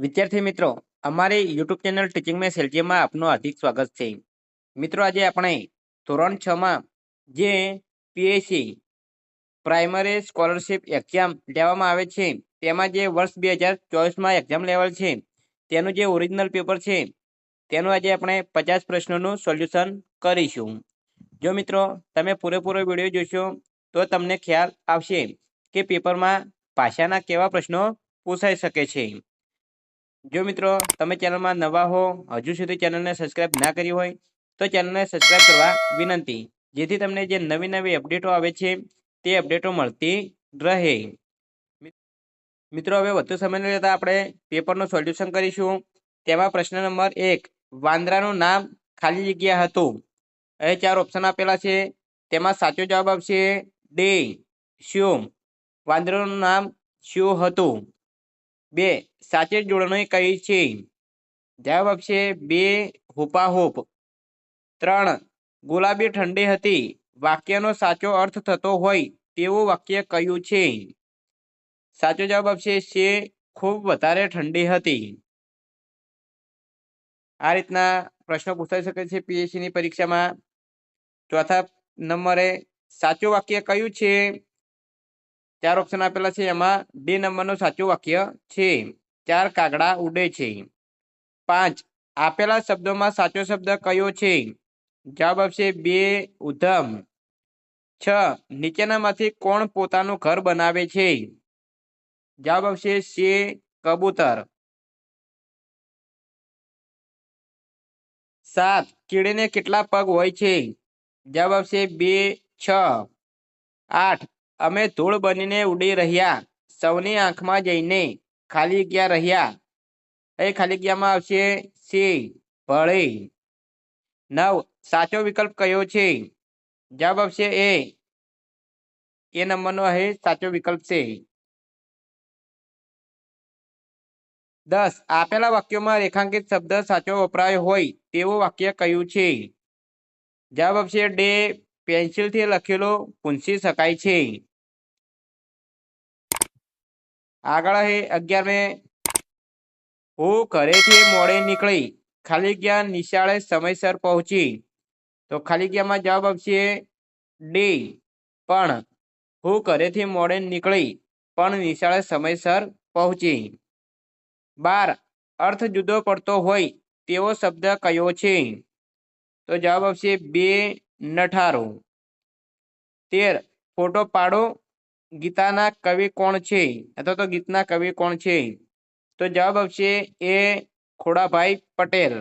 વિદ્યાર્થી મિત્રો, અમારી યુટ્યુબ ચેનલ ટીચિંગ મે સેલ્જીમાં આપનું હાર્દિક સ્વાગત છે. મિત્રો, આજે આપણે ધોરણ 6 માં જે પીએસસી પ્રાઇમરી સ્કોલરશિપ એક્ઝામ લેવામાં આવે છે તેમાં જે વર્ષ 2024માં એક્ઝામ લેવલ છે તેનું જે ઓરિજિનલ પેપર છે તેનું આજે આપણે 50 પ્રશ્નોનું સોલ્યુશન કરીશું. જો મિત્રો તમે પૂરેપૂરો વિડીયો જોશો તો તમને ખ્યાલ આવશે કે પેપરમાં ભાષાના કેવા પ્રશ્નો પૂછાઈ શકે છે. જો મિત્રો તમે ચેનલમાં નવા હો, હજુ સુધી ચેનલને સબસ્ક્રાઇબ ના કરી હોય તો ચેનલને સબસ્ક્રાઇબ કરવા વિનંતી, જેથી તમને જે નવી નવી અપડેટો આવે છે તે અપડેટો મળતી રહે. મિત્રો, હવે વધુ સમય ન લેતા આપણે પેપરનું સોલ્યુશન કરીશું. તેમાં પ્રશ્ન નંબર 1, વાંદરાનું નામ ખાલી જગ્યા હતું. અહીં 4 ઓપ્શન આપેલા છે. તેમાં સાચો જવાબ આવશે ડી, શું. વાંદરાનું નામ શું હતું? 2, સાચી જોડણી કઈ છે? જવાબ આપશે 2, હુપાહુપ. 3, ગુલાબી ઠંડી હતી. વાક્યનો સાચો અર્થ થતો હોય તેવું વાક્ય કયું છે? સાચો જવાબ આપશે છે, ખૂબ વધારે ઠંડી હતી. આ રીતના પ્રશ્નો પૂછાઈ શકે છે પીએસસીની પરીક્ષામાં. ચોથા નંબરે સાચું વાક્ય કયું છે? 4 ઓપ્શન આપેલા છે, એમાં ડી નંબરનું સાચું વાક્ય છે, 4 કાગડા ઉડે છે. 5, આપેલા શબ્દોમાં સાચો શબ્દ કયો છે? જવાબ આપશે 2, ઉધમ. 6, નીચેનામાંથી કોણ પોતાનું ઘર બનાવે છે? જવાબ આવશે છે, કબૂતર. 7, કીડીને કેટલા પગ હોય છે? જવાબ આવશે 2, 6. 8, અમે ધૂળ બનીને ઉડી રહ્યા, સૌની આંખમાં જઈને ખાલી જગ્યા રહ્યા. એ ખાલી જગ્યામાં આવશે સી, ભળી. 9, સાચો વિકલ્પ કયો છે? જવાબ આવશે એ નંબરનો અહીં સાચો વિકલ્પ છે. 10, આપેલા વાક્યોમાં રેખાંકિત શબ્દ સાચો વપરાયો હોય તેવું વાક્ય કયું છે? જવાબ આપશે ડી, પેન્સિલથી લખેલું પૂંછી શકાય છે. આગળ અહીં 11મે, હું ઘરેથી મોડે નીકળી, ખાલી જગ્યા નિશાળે સમયસર પહોંચી. તો ખાલી જગ્યામાં જવાબ આપશે ડી, પણ. હું ઘરેથી મોડે નીકળી પણ નિશાળે સમયસર પહોંચી. 12, અર્થ જુદો પડતો હોય તેવો શબ્દ કયો છે? તો જવાબ આવશે 2, નઠારો. 13, ફોટો પાડો, ગીતાના કવિ કોણ છે? અથવા તો ગીતના કવિ કોણ છે? તો જવાબ આવશે એ, ખોડાભાઈ પટેલ.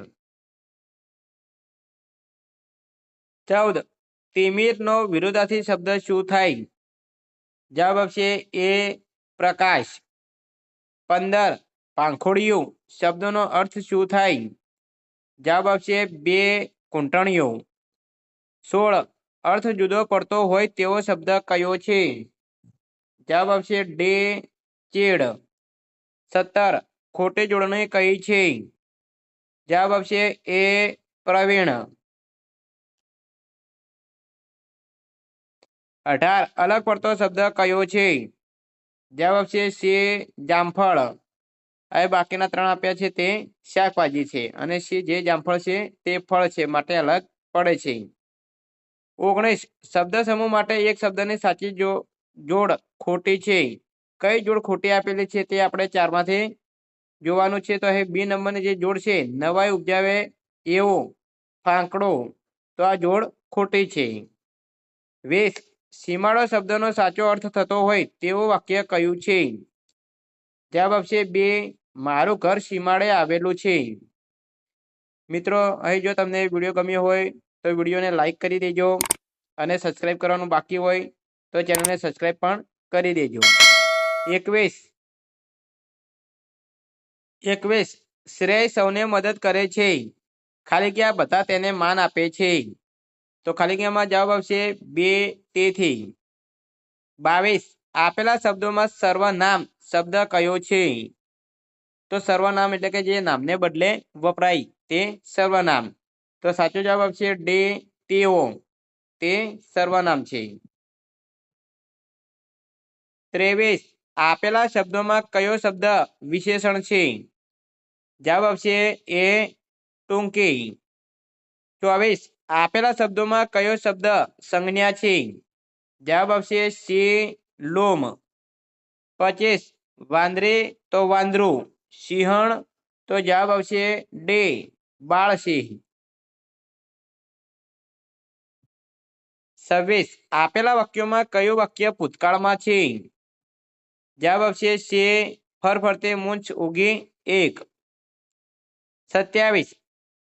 14, તિમિરનો વિરુદ્ધાર્થી શબ્દ શું થાય? જવાબ આવશે એ, પ્રકાશ. 15, પાંખોડિયું શબ્દનો અર્થ શું થાય? જવાબ આવશે 2, ઘૂંટણિયો. 16, અર્થ જુદો પડતો હોય તેવો શબ્દ કયો છે? જવાબ આવશે ડી, ચેડ. 17, ખોટી જોડણી કઈ છે? જવાબ આવશે એ, પ્રવીણ. 18, અલગ પડતો શબ્દ કયો છે? જવાબ આવશે સી, જામફળ. હવે બાકીના 3 આપ્યા છે તે શાકભાજી છે અને સી જે જામફળ છે તે ફળ છે, માટે અલગ પડે છે. 19, શબ્દ સમૂહ માટે એક શબ્દની સાચી જોડ ખોટી છે. કઈ જોડ ખોટી આપેલી છે તે આપણે 4માંથી જોવાનું છે. તો અહીં બી નંબરની જે જોડ છે, નવાઈ ઉપજાવે એવો ફાંકડો, તો આ જોડ ખોટી છે. 20, સીમાડો શબ્દનો સાચો અર્થ થતો હોય તેવું વાક્ય કયું છે? જવાબ આપશે 2, મારું ઘર સીમાડે આવેલું છે. મિત્રો, અહીં જો તમને વિડીયો ગમ્યો હોય તો વિડીયોને લાઈક કરી દેજો અને સબસ્ક્રાઈબ કરવાનું બાકી હોય તો ચેનલને સબસ્ક્રાઈબ પણ કરી દેજો. 21, શ્રેય સૌને મદદ કરે છે, ખાલી જગ્યા બધા તેને માન આપે છે. તો ખાલી જગ્યામાં જવાબ આવશે 2, તેથી. 22, આપેલા શબ્દોમાં સર્વનામ શબ્દ કયો છે? તો સર્વનામ એટલે કે જે નામને બદલે વપરાય તે સર્વનામ. તો સાચો જવાબ આવશે ડી, તેઓ. તે સર્વનામ છે. 23, આપેલા શબ્દોમાં કયો શબ્દ વિશેષણ છે? જવાબ આવશે એ ટૂંકી. 24 આપેલા શબ્દોમાં કયો શબ્દ સંજ્ઞા છે? જવાબ આવશે શિલોમ. 25 વાંદરે તો વાંદરું, સિંહણ તો જવાબ આવશે ડે બાળસિંહ. 26 આપેલા વાક્યોમાં કયું વાક્ય ભૂતકાળમાં છે? જવાબ આવશે સે ફરફરતે મૂંછ ઉગી એક. 27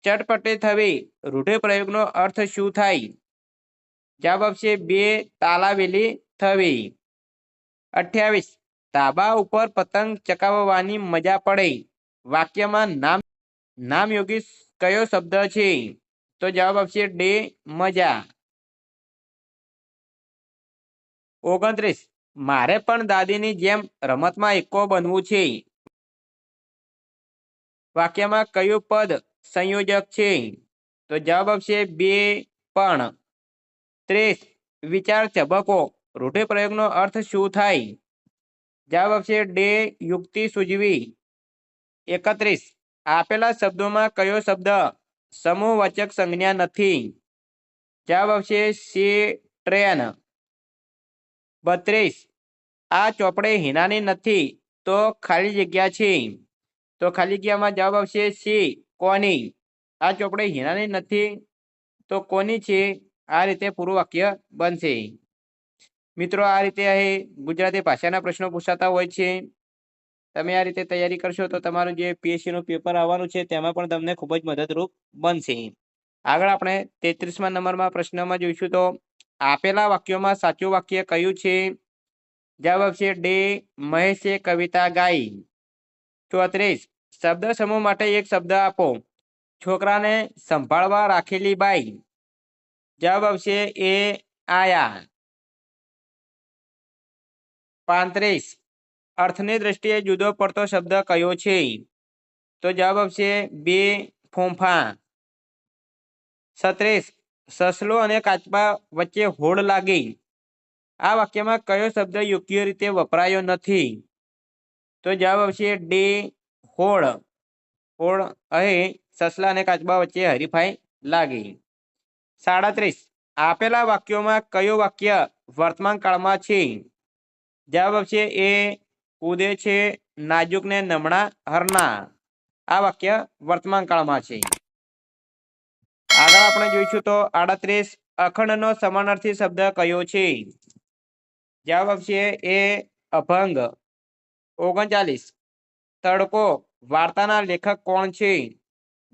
ચટપટે થવી રૂઢિપ્રયોગનો અર્થ શું થાય? જવાબ આવશે બે તાલાવેલી થવી. 28 ધાબા ઉપર પતંગ ચકાવવાની મજા પડે. વાક્યમાં નામયોગી કયો શબ્દ છે? તો જવાબ આવશે ડે મજા. 29 મારે પણ દાદીની જેમ રમતમાં એકો બનવું છે. વાક્યમાં કયું પદ સંયોજક છે? તો જવાબ આવશે બે પણ. 30 વિચાર ઝબકો રૂઢિપ્રયોગનો અર્થ શું થાય? જવાબ આવશે ડે યુક્તિ સૂઝવી. 31 આપેલા શબ્દોમાં કયો શબ્દ સમૂહવાચક સંજ્ઞા નથી? જવાબ આવશે સી ટ્રેન. 32 આ ચોપડે હિનાની નથી તો ખાલી જગ્યા છે. તો ખાલી જગ્યામાં જવાબ આવશે સી કોની. આ ચોપડે હિનાની નથી તો કોની છે? આ રીતે પૂરું વાક્ય બનશે. મિત્રો આ રીતે ગુજરાતી ભાષાના પ્રશ્નો પૂછાતા હોય છે. તમે આ રીતે તૈયારી કરશો તો તમારું જે પીએસસી નું પેપર આવવાનું છે તેમાં પણ તમને ખૂબ જ મદદરૂપ બનશે. આગળ આપણે 33મા નંબરમાં પ્રશ્નમાં જોઈશું તો આપેલા વાક્યોમાં સાચું વાક્ય કયું છે? જવાબ આવશે ડે મહેશે કવિતા ગાઈ. 34 શબ્દ સમૂહ માટે એક શબ્દ આપો. છોકરાને સંભાળવા રાખેલી બાઈ. જવાબ આવશે એ આયા. 35 અર્થની દ્રષ્ટિએ જુદો પડતો શબ્દ કયો છે? તો જવાબ આવશે બે ફોંફા. 36 સસલો અને કાચબા વચ્ચે હોડ લાગી. આ વાક્યમાં કયો શબ્દ યોગ્ય રીતે વપરાયો નથી? તો જવાબ આવશે ડે હોડ. હોડ અહીં સસલા અને કાચબા વચ્ચે હરીફાઈ લાગી. 37 આપેલા વાક્યોમાં કયું વાક્ય વર્તમાન કાળમાં છે? જવાબ આવશે એ કૂદે છે નાજુક ને નમણા હરના. આ વાક્ય વર્તમાન કાળમાં છે. આગળ આપણે જોઈશું તો 38 અખંડનો સમાનાર્થી શબ્દ કયો છે? જવાબ આવશે એ અભંગ. 39 તડકો વાર્તાના લેખક કોણ છે?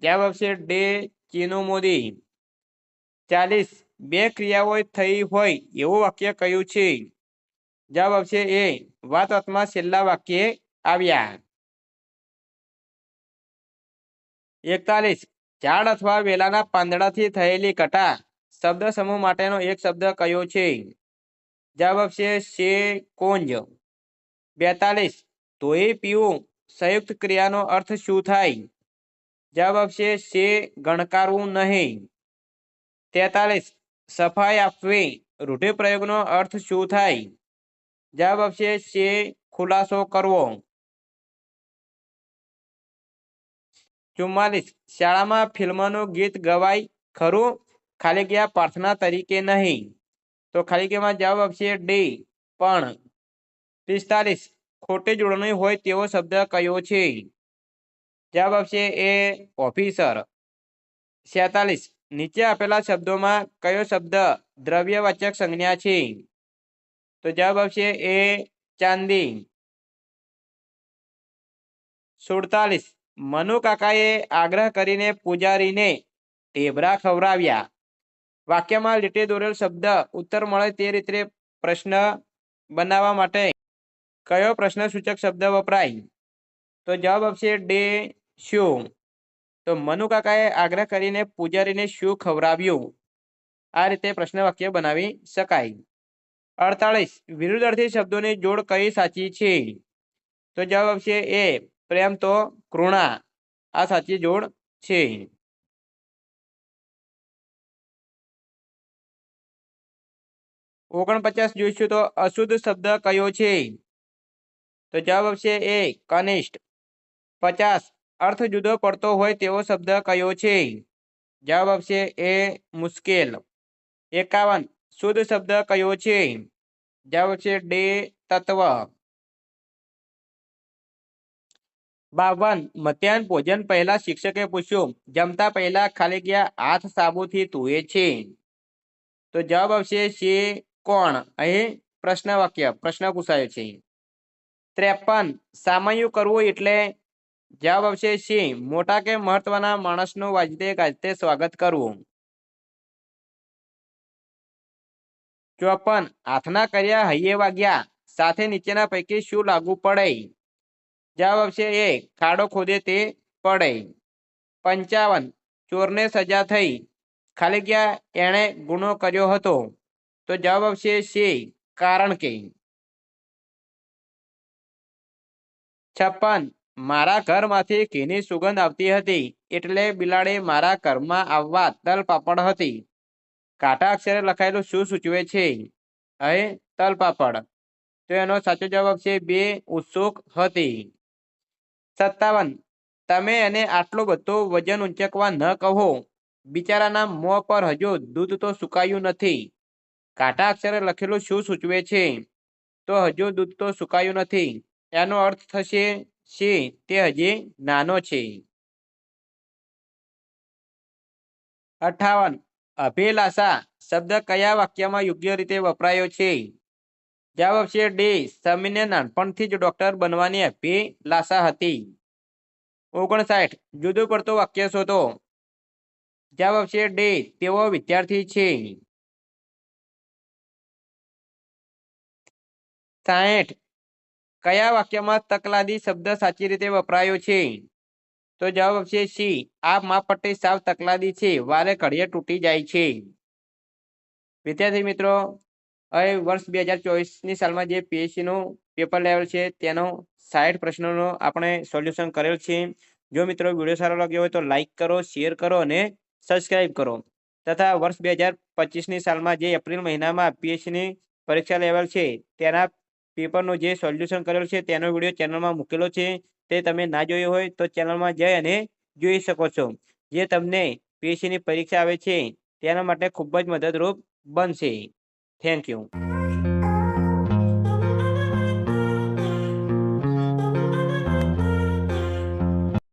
જવાબ આવશે ડે ચીનુ મોદી. 40 બે ક્રિયાઓ થઈ હોય એવું વાક્ય કયું છે? જવાબ આવશે એ વાતમાં છેલ્લા વાક્યે આવ્યા. 41 ઝાડ અથવા વેલાના પાંદડાથી થયેલી કટા શબ્દ સમૂહ માટેનો એક શબ્દ કયો છે? જવાબ આવશે શે કોંજ. 42 ધોઈ પીવું સંયુક્ત ક્રિયાનો અર્થ શું થાય? જવાબ આવશે શે ગણકારવું નહીં. 43 સફાઈ આપવી રૂઢિપ્રયોગનો અર્થ શું થાય? જવાબ આવશે શે ખુલાસો કરવો. 44 શાળામાં ફિલ્મનું ગીત ગવાય ખરું? ખાલી જગ્યા પ્રાર્થના તરીકે નહીં. તો ખાલી જગ્યામાં જવાબ આવશે ડી પણ. 45 ખોટી જોડણી હોય તેવો શબ્દ કયો છે? જવાબ આવશે એ ઓફિસર. 46 નીચે આપેલા શબ્દોમાં કયો શબ્દ દ્રવ્યવાચક સંજ્ઞા છે? તો જવાબ આવશે એ ચાંદી. 47 મનુ કાકાએ આગ્રહ કરીને પૂજારીને ઢેબરા ખવડાવ્યા. વાક્યમાં લીટી દોરેલ શબ્દ ઉત્તર મળે તે રીતે પ્રશ્ન બનાવવા માટે કયો પ્રશ્નસૂચક શબ્દ વપરાય? તો જવાબ આવશે ડે શું. તો મનુ કાકાએ આગ્રહ કરીને પૂજારીને શું ખવડાવ્યું? આ રીતે પ્રશ્ન વાક્ય બનાવી શકાય. 48 વિરુદ્ધાર્થી શબ્દોની જોડ કઈ સાચી છે? તો જવાબ આવશે એ પ્રેમ તો કૃણા. આ સાચી જોડ છે. 49 જોઈશું તો અશુદ્ધ શબ્દ કયો છે? તો જવાબ આવશે એ કનિષ્ઠ. 50 અર્થ જુદો પડતો હોય તેવો શબ્દ કયો છે? જવાબ આવશે એ મુશ્કેલ. 51 શુદ્ધ શબ્દ કયો છે? જવાબ આવશે ડે તત્વ. 52 મધ્યાહન ભોજન પહેલા શિક્ષકે પૂછ્યું, જમતા પહેલા ખાલી ગયા હાથ સાબુથી ધોએ છે? તો જવાબ આવશે છે કોણ? અહીં પ્રશ્ન વાક્ય પ્રશ્ન પૂછાયો છે. 53 સામયું કરવું એટલે? જવાબ આવશે સી મોટા કે મહત્વના માણસનું વાજતે ગાજતે સ્વાગત કરવું. 54 હાથના કર્યા હૈયે વાગ્યા સાથે નીચેના પૈકી શું લાગુ પડે? જવાબ આવશે એ ખાડો ખોદે તે પડે. 55 ચોરને સજા થઈ ખાલી ગયા એણે ગુનો કર્યો હતો? તો જવાબ આવશે સી કારણ કે. 56 મારા ઘરમાંથી ઘીની સુગંધ આવતી હતી એટલે બિલાડી મારા ઘરમાં આવવા તલ પાપડ હતી. કાટા અક્ષરે લખાયેલું શું સૂચવે છે? અહીં તલ પાપડ. તો એનો સાચો જવાબ આવશે બે ઉત્સુક હતી. 57 તમે એને આટલું બધું વજન ઊંચકવા ન કહો, બિચારાના મોં પર હજુ દૂધ તો સુકાયું નથી. કાટા અક્ષરે લખેલું શું સૂચવે છે? તો હજુ દૂધ તો સુકાયું નથી. એનો અર્થ થશે સી તે હજી નાનો છે. 58 અભિલાષા શબ્દ કયા વાક્યમાં યોગ્ય રીતે વપરાયો છે? જવાબ આવશે ડી સમીરને નાનપણથી જ ડોક્ટર બનવાની અભિલાષા હતી. 59 જુદું પડતું વાક્ય શોધો. જવાબ આવશે ડી તેઓ વિદ્યાર્થી છે. 60 કયા વાક્યમાં તકલાદી શબ્દ સાચી રીતે વપરાયો છે? તો જવાબ આવશે સી આ માપપટ્ટી સાવ તકલાદી છે, વારે ઘડીએ તૂટી જાય છે. વિદ્યાર્થી મિત્રો, હવે વર્ષ 2024ની સાલમાં જે પીએસસીનું પેપર લેવલ છે તેનો 60 પ્રશ્નોનો આપણે સોલ્યુશન કરેલ છે. જો મિત્રો વિડીયો સારો લાગ્યો હોય તો લાઈક કરો, શેર કરો અને સબસ્ક્રાઈબ કરો. તથા વર્ષ 2025ની સાલમાં જે એપ્રિલ મહિનામાં પીએસસીની પરીક્ષા લેવલ છે તેના પેપરનું જે સોલ્યુશન કરેલું છે તેનો વિડીયો ચેનલમાં મૂકેલો છે. તે તમે ના જોયો હોય તો ચેનલમાં જઈ અને જોઈ શકો છો, જે તમને પીએસસીની પરીક્ષા આવે છે તેના માટે ખૂબ જ મદદરૂપ બનશે. Thank you.